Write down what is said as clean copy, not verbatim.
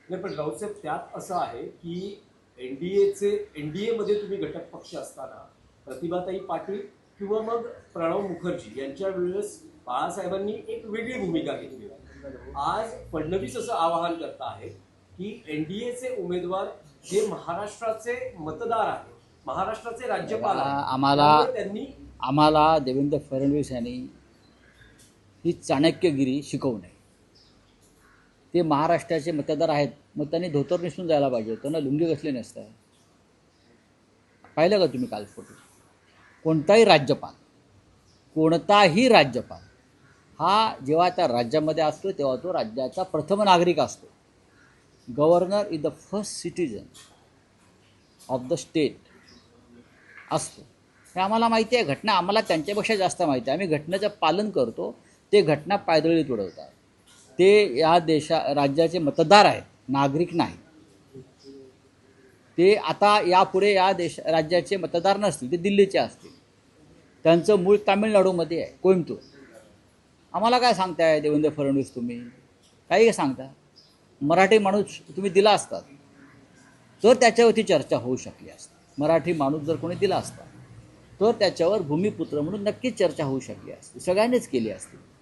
नाही पण राऊतसाहेब त्यात असं आहे की एनडीएमध्ये तुम्ही घटक पक्ष असताना प्रतिभाताई पाटील किंवा मग प्रणव मुखर्जी यांच्या वेळेस बाळासाहेबांनी एक वेगळी भूमिका घेतली. आज फडणवीस असं आवाहन करत आहेत की एनडीएचे उमेदवार जे महाराष्ट्राचे मतदार आहेत, महाराष्ट्राचे राज्यपाल आहेत, त्यामुळे त्यांनी आम्हाला देवेंद्र फडणवीस यांनी ही चाणक्यगिरी शिकवू नये. ते महाराष्ट्राचे मतदार आहेत, मग त्यांनी धोतर नेसून जायला पाहिजे, त्यांना लुंगी घातली नसतं. पाहिलं का तुम्ही काल फोटो? कोणताही राज्यपाल हा जेव्हा त्या राज्यामध्ये असतो तेव्हा तो राज्याचा प्रथम नागरिक असतो. Governor is the first citizen of the state असतो. हे आम्हाला माहिती आहे. घटना आम्हाला त्यांच्यापेक्षा जास्त माहिती आहे. आम्ही घटनेचं पालन करतो. ते घटना पायदळी तुडवतात. ते या राज्याचे मतदार आहेत, नागरिक नाही. ते आता यापुढे या राज्याचे मतदार नसतील, ते दिल्लीचे असतील. त्यांचं मूळ तामिळनाडूमध्ये आहे, कोइंबतूर. आम्हाला काय सांगताय देवेंद्र फडणवीस? तुम्ही काही सांगता. मराठी माणूस तुम्ही दिला असतात तर त्याच्यावरती चर्चा होऊ शकली असती. मराठी माणूस जर कोणी दिला असता तर त्याच्यावर भूमिपुत्र म्हणून नक्कीच चर्चा होऊ शकली असती, सगळ्यांनीच केली असती.